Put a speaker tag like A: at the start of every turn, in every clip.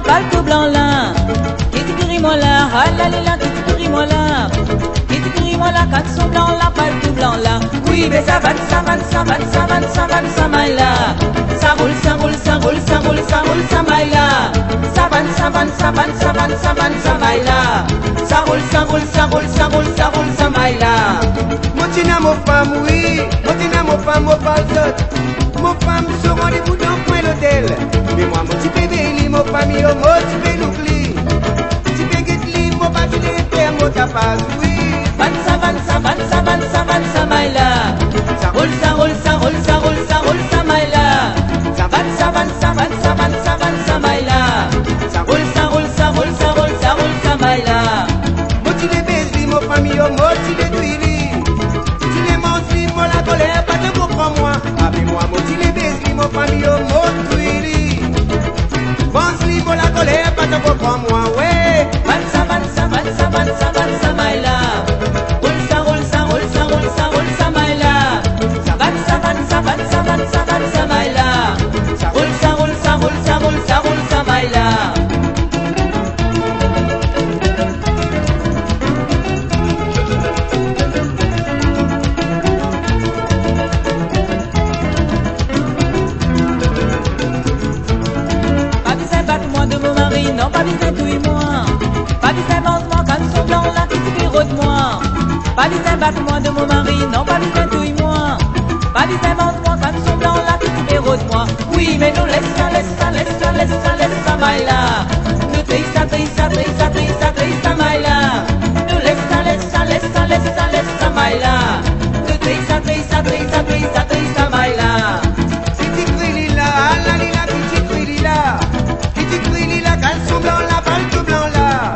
A: palto blanc là. Moi là, ah la la la, moi là. Moi là, canson blanc là, palto blanc là. Oui, mais ça va, ça va, ça va, ça va, ça va, ça va là. Ça roule, ça roule, ça roule, ça roule, ça roule, ça va là. Ça va, ça va, ça va, ça va, ça va, ça va là. Ça roule, ça roule, ça roule, ça roule, ça roule, ça va là.
B: Mon tina, mon femme, oui. Mon tina, mon femme, mon balzote. Mon femme se rendez-vous dans le coin l'hôtel. Mais moi, mon petit bébé, mon famille, mon petit bébé, l'oublie. Petit bébé, mon bâti, les terres, mon tapage, oui.
A: Van ça va là. Ça roule, ça roule, ça roule, ça roule, ça roule, ça va là. Ça va là. Ça roule, ça roule, ça roule, ça roule, ça roule, ça va là.
B: Moti les baiser, mon famille, moti les tuiles. Si les manges, mon la colère, pas de comprends-moi. Avec moi, moti les baiser, mon famille, moti tuiles. Pense-li, mon la colère, pas de comprends-moi, ouais.
A: Van ça va là. Non, pas besoin touille-moi. Pas besoin vente-moi comme son blanc là qui se bureau de moi. Pas besoin battre-moi de mon mari. Non, pas besoin touille-moi. Pas besoin vente-moi comme son blanc là qui se bureau de moi. Oui, mais nous laisse ça maille là. Nous trille ça maille là. Nous laisse ça maille là. Nous trille ça maille là.
B: Si tu cries là, la lila, si tu cries là. Canson blanc là, palto blanc là.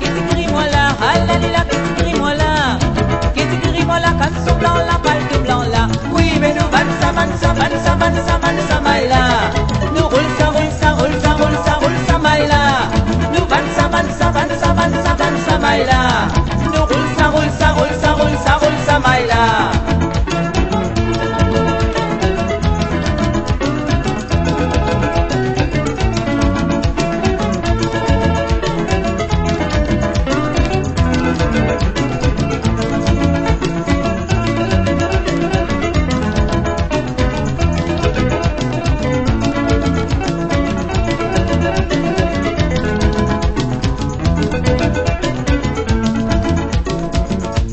A: Qui t'écrit moi là, ah la lila, qui t'écrit moi là. Qui t'écrit moi là, canson blanc là, palto blanc là. Oui, mais nous van ça maille là. Nous roule ça maille là. Nous van ça maille là. Nous roule ça maille là.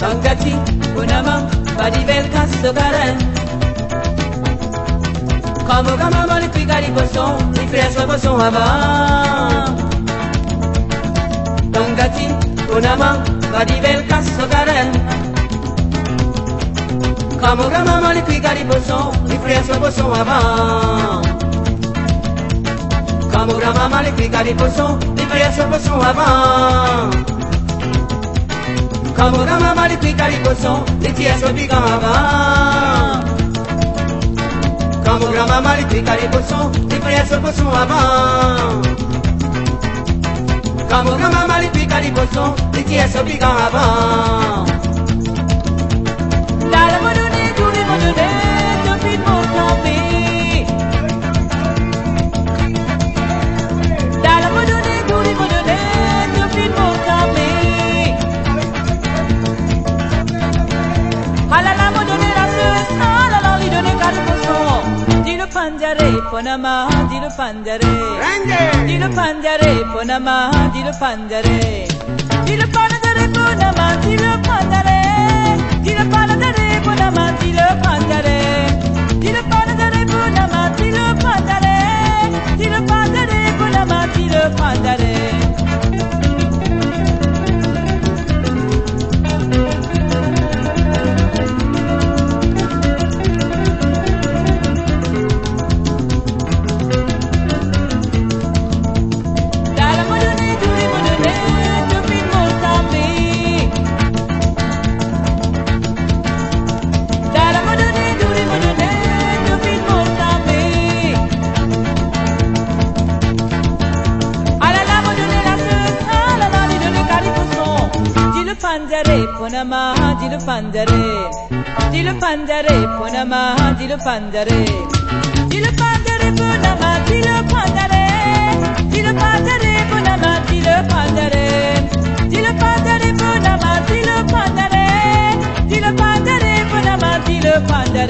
A: Tangati, Bonama, Badivel Castogaran. Como Gamama, les Picari Bosson, les frères Bosson avant. Tangati, Bonama, Badivel Castogaran. Como Gamama, les Picari Bosson, les frères Bosson avant. Como Gamama, les Picari Bosson, les frères Bosson avant. Como Gamama, les Picari Bosson, les tiers sont piquants avant. Como Gamama, les Picari Bosson, les frères Bosson avant. Como Gamama, les Picari Bosson, les tiers sont piquants avant. La la me donner, tous les me donner, depuis mon campé. La la me donner, tous les me donner, depuis mon campé. Ah la la me donner la suite, ah la la lui donner 4%. Dis le pandare, Ponama, dis le pandare. Dis le pandare, Ponama, dis le pandare. Dis le pandare, Ponama, dis le pandare. Dis le pandare, Ponama, dis le pandare. Dis le pandare, Ponama, dis le pandare. Dis le pandare, Ponama, dis le pandare. Pandare, Ponama, dis le pandare. Dis le pandare, Ponama, dis le pandare. Dis le pandare, Ponama, dis le pandare. Dis le le padre, bonama, dis le padre. Dis le padre, bonama, dis le padre. Dis le padre, bonama, dis le padre.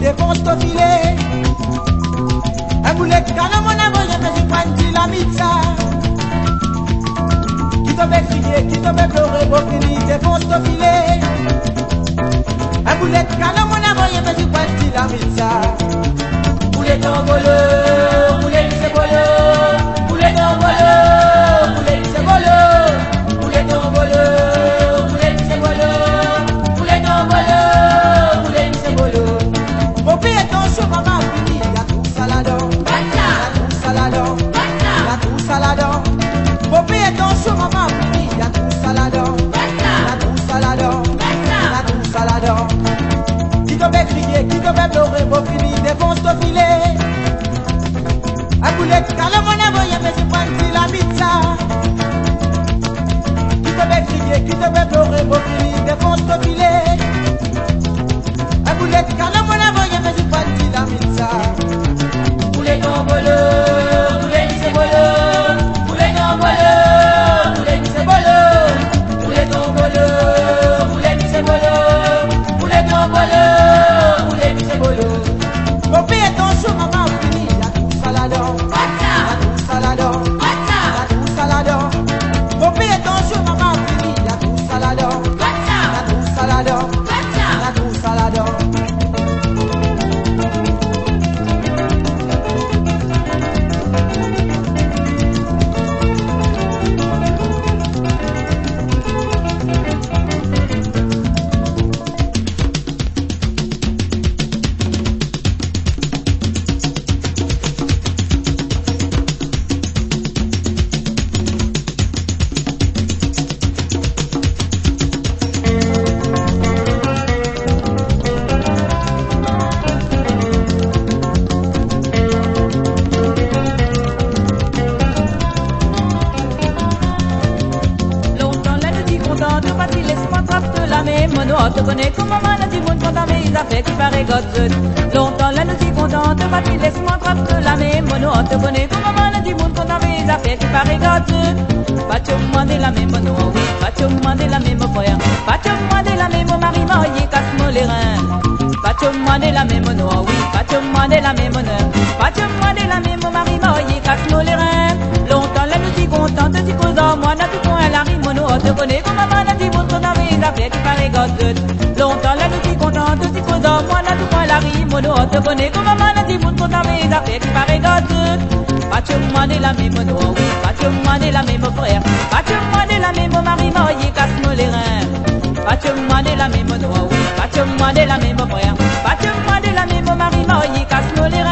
B: Défonce ton filet. Un boulet de canne, mon amour, je me suis pris la mitza. Qui te fait crier, qui te fait pleurer, beau fini, défonce ton filet. Un boulet de canne, mon amour, je me suis pris la mitza. Boulet d'envolo, boulet de cebolo, boulet d'envolo, boulet de cebolo, boulet d'envolo, boulet de cebolo, boulet d'envolo, boulet de cebolo. Mon pays est en chaud, maman, fini, y'a tout saladon, y'a tout saladon, y'a tout saladon. Mon pays est en chaud, maman, fini, y'a tout saladon, y'a tout saladon, y'a tout saladon. Qui devait crier, qui devait pleurer, mon fini, défonce ton filet. Un boulet de calme, mon amour, y'a mes yeux, la pizza. Qui devait crier, qui devait pleurer, mon fini, défonce ton filet. Un boulet de calme, mon amour, y'a mes yeux, la pizza. Boulet d'envolo, boulet de cebolo, boulet d'envolo, boulet de cebolo, boulet d'envolo, boulet de cebolo, boulet d'envolo, boulet de cebolo. Mon pays est en chaud, maman, fini, y'a tout saladon, y'a tout saladon, y'a tout saladon. Mon pays est en chaud, maman, fini, y'a tout saladon, y'a tout saladon, y'a tout saladon.
A: Te connais comme maman a dit mon content mes affaires qui paraît gosse. Longtemps là nous t'y contente, pas tu laisse-moi attrape la même mono. Te connais comme maman a dit mon content mes affaires qui paraît gosse. Pas tu demander la même mono, oui, pas tu demander la même frère. Pas tu demander la même mari marié, casse-moi les reins. Pas tu demander la même mono, oui, pas tu demander la même honneur. Pas tu demander la même mari marié, casse-moi les reins. Longtemps là nous t'y contente, t'y causant moi n'a tout point la rime mono. Te connais comme maman a dit mon content mes affaires qui paraît gosse. Longtemps là nous t'y contente, t'y causant moi n'a tout point la rime mono. Te connais comme maman a dit mon content mes affaires qui paraît gosse. Pas tu demander la même mono, oui, pas tu demander la même frère. Pas tu demander la même mari marié, casse-moi les reins. Pas tu demander la même mono, oui, pas tu demander la même frère. Pas tu demander la même mari marié, casse-moi les reins.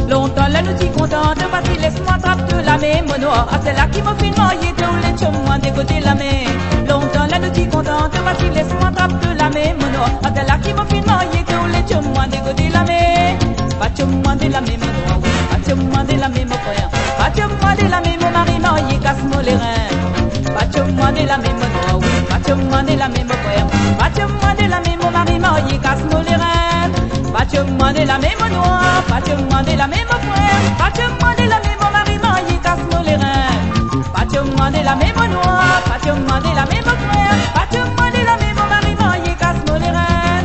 A: Longtemps là nous t'y contente, pas tu laisse-moi attrape la même mono. Ah c'est là qui m'a fait noyer, tous les chums moi des côtés la main. Longtemps là nous t'y contente, pas tu laisse-moi attrape la même mono. Ah c'est là qui m'a fait noyer, tous les chums moi des côtés la main. Pas tu demander la même mono, oui, pas tu demander la même frère. Pas tu demander la même mari marié, casse-moi les reins. Pas tu demander la même mono, oui, pas tu demander la même frère. Pas tu demander la même mari marié, casse-moi les reins. Pas tu demander la même noix, pas tu demander la même frère. Pas tu demander la même mari marié, casse-moi les reins. Pas tu demander la même noix, pas tu demander la même frère. Pas tu demander la même mari marié, casse-moi les reins.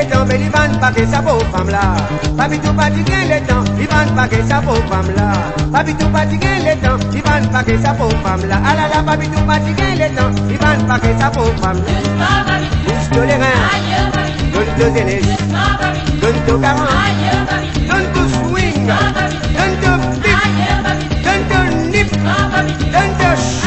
B: les temps, mais il va pas que ça pour femme là. Papi tout fatigué les temps, il va pas que ça pour femme là. Papi tout fatigué les temps, il va pas que ça pour femme là. Ah là là, papi tout fatigué les temps, il va pas que ça pour femme là. Bouge les reins, donne deux aînés, donne deux carans, donne deux swing, donne deux pip, donne deux nip, donne deux ch.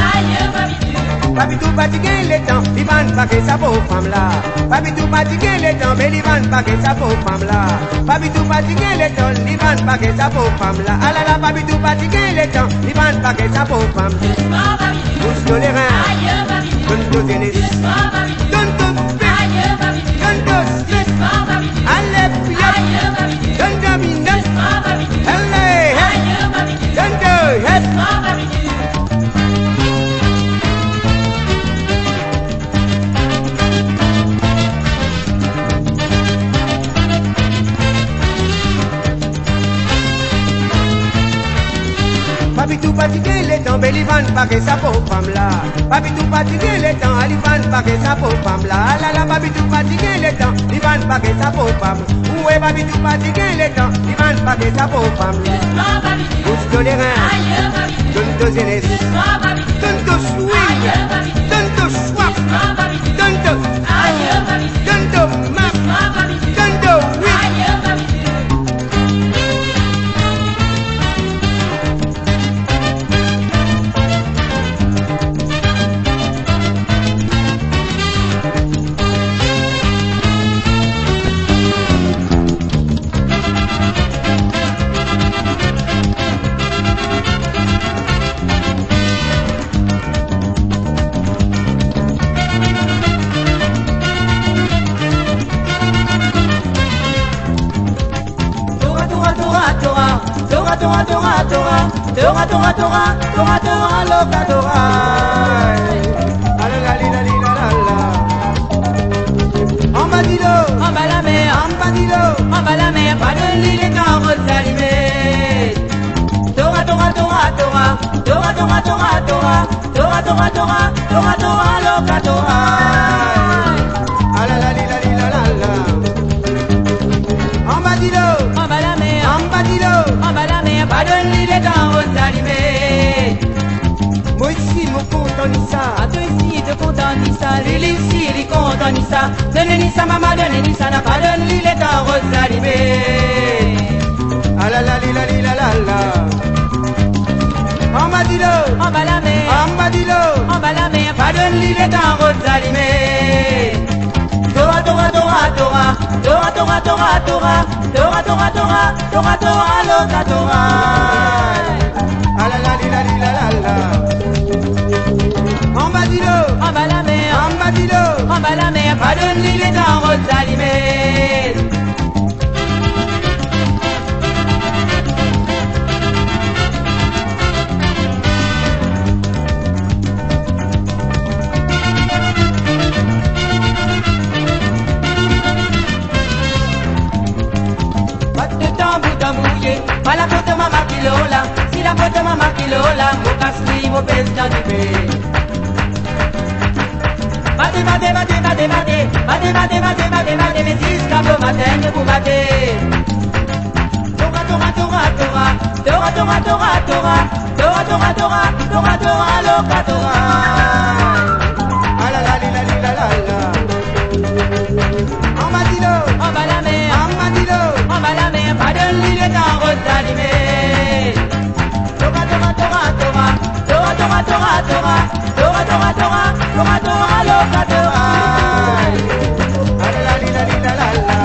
B: Papi tout fatigué les temps, il va pas que ça pour femme là. Papi tout fatigué les temps, mais il va pas que ça pour femme là. Papi tout fatigué les temps, il va pas que ça pour femme là. Ah là là, papi tout fatigué les temps, il va pas que ça pour femme. Bouge les reins, donne deux tennis, donne deux pip, donne deux slip, allez pied, donne deux minutes, allez head, donne deux head. Papi tout fatigué les temps, mais il va pas que ça pour femme là. Papi tout fatigué les temps, il va pas que ça pour femme là. Ah là là, papi tout fatigué les temps, il va pas que ça pour femme. Ouais, papi tout fatigué les temps, il va pas que ça pour femme là. Bouge les reins, donne deux aînés, donne deux swing, donne deux swap, donne deux donne deux map, donne deux whip.
A: Tora, tora, tora, tora, tora, loca, tora.
B: En bas d'îlot,
A: En bas la mer,
B: en bas d'îlot,
A: en bas la mer, pas de l'île est en rose allumée. Tora, tora, tora, tora, tora, tora, tora, tora, tora, tora, tora, tora, tora, loca, tora.
B: en bas d'îlot,
A: En bas la mer,
B: en bas d'îlot.
A: en bas la mer, pas de l'île est en rose allumée.
B: Moi ici, mon content ni ça.
A: À toi ici, te content ni ça, l'île ici, il est content ni ça. Donne ni ça, maman, donne ni ça, n'a pas de l'île est en rose allumée.
B: Ah la la li la li la la la. En bas d'îlot,
A: En bas la mer,
B: en bas d'îlot.
A: en bas la mer, pas de l'île est en rose allumée. Tora, tora, tora, tora, tora, tora, tora, tora, tora, tora, tora, tora, tora, loca, tora.
B: Ah la la li la li la la la. En bas d'îlot,
A: En bas la mer,
B: en bas d'îlot.
A: en bas la mer, pas de l'île est en rose allumée. Pas la faute de maman qui lola, si la faute de maman qui lola, mon casse-lit, mon pèse dans du pays. Battez, battez, battez, battez, battez, battez, battez, battez, battez, battez, mais jusqu'à vos matins, vous battez. Tora, tora, tora, tora, tora, tora, tora, tora, tora, tora, tora, tora, tora, loca, tora.
B: Ah la la li la li la la la. En bas d'îlot,
A: En bas la mer,
B: en bas d'îlot.
A: en bas la mer, pas de l'île est en rose allumée. Tora, tora, tora, tora, tora, tora, tora, tora, tora, tora, tora, tora, tora, loca, tora.
B: Ah la la li la li la la la.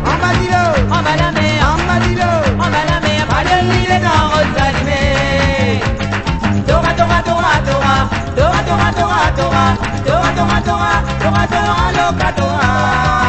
B: En bas d'îlot,
A: En bas la mer,
B: en bas d'îlot.
A: en bas la mer, pas de l'île est en rose allumée. Tora, tora, tora, tora, tora, tora, tora, tora, tora, tora, tora, tora, tora, loca, tora.